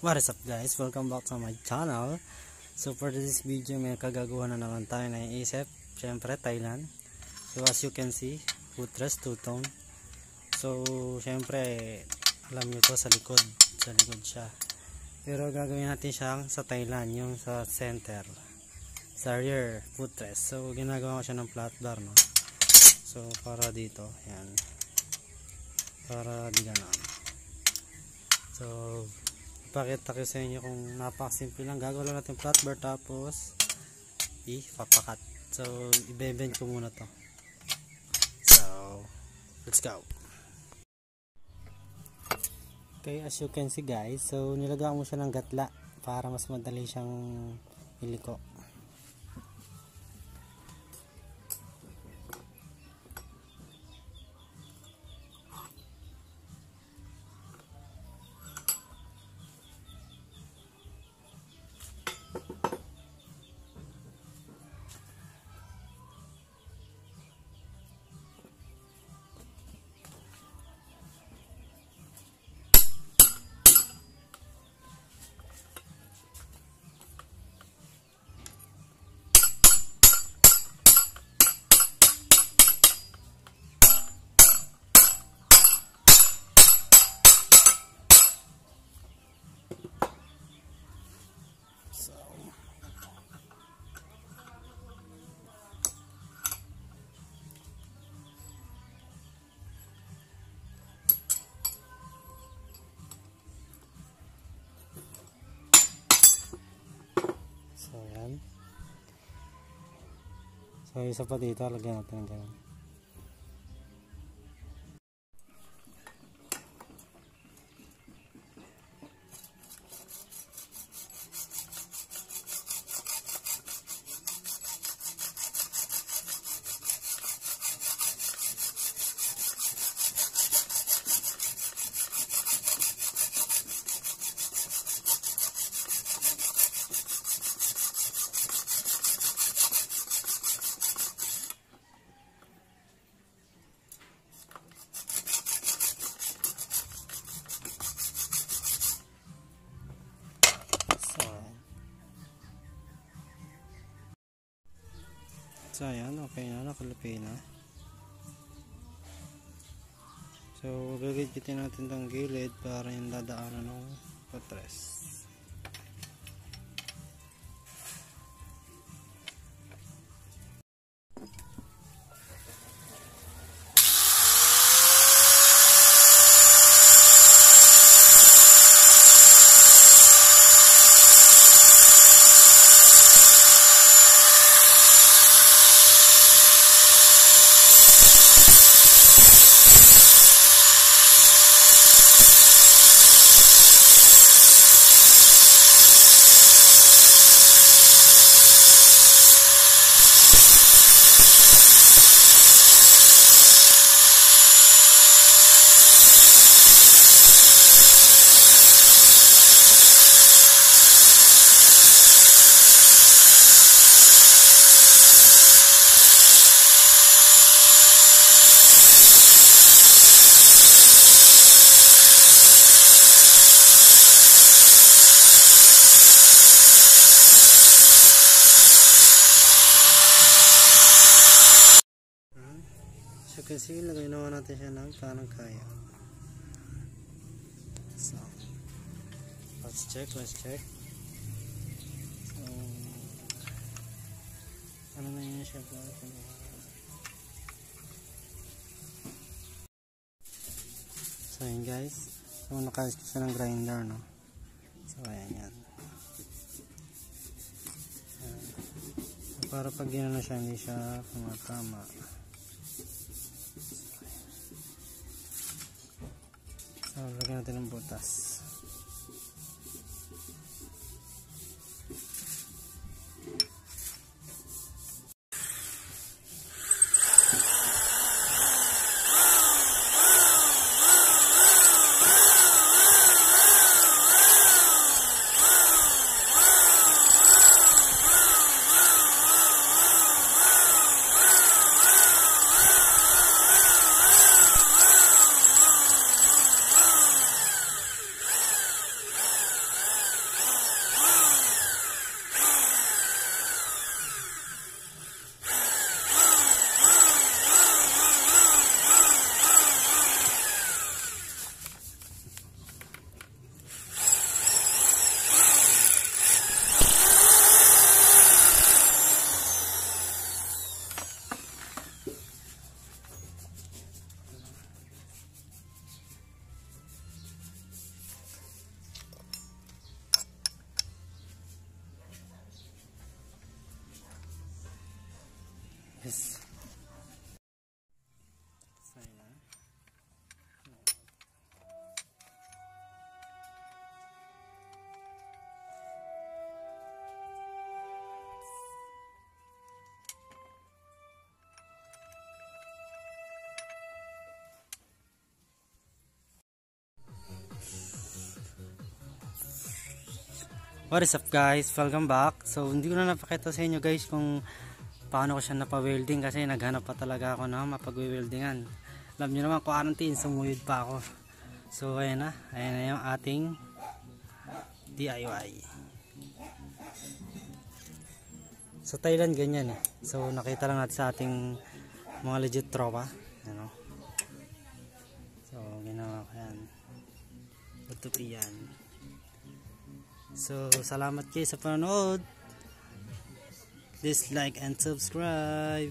What is up guys? Welcome back to my channel. So for this video may kagagawa na naman tayo na iisip. Siyempre Thailand. So as you can see, footrest two-tone. So siyempre alam nyo to sa likod. Sa likod siya. Pero gagawin natin siyang sa Thailand. Yung sa center. Sa rear footrest. So ginagawa ko siya ng flat bar, no? So para dito. Yan. Para di ganon. So ipakita ko sa inyo kung napakasimple lang. Gagawin lang natin flat bar tapos ipapakat. So i-bend ko muna to. So let's go. Okay, as you can see guys, so nilagyan mo siya ng gatla para mas madali siyang iliko. So yan. So isa pa dito, lagyan natin ng ganun. So ayan, okay na, nakalapay na. So gagamitin natin tong gilid para yung dadaanan ng patres. Kasi lagay naman natin siya ng parang kaya. So let's check. So ano na yun siya ba? So yun guys, so nakayos ko siya ng grinder, no? So ayan yan. So, para pag ginano siya hindi siya pumatama. So, lagyan natin ng butas. Yes. What is up guys? Welcome back. So hindi ko na napakita sa inyo guys kung paano ko siya napa-welding kasi naghanap pa talaga ako na mapag-weldingan. Alam niyo naman, quarantine, sumuyod pa ako. So ayan na yung ating DIY. Sa Thailand ganyan eh. So nakita lang natin sa ating mga legit tropa. Ano? So ginawa ko yan. Tutupi yan. So, salamat kayo sa panonood. Please like and subscribe.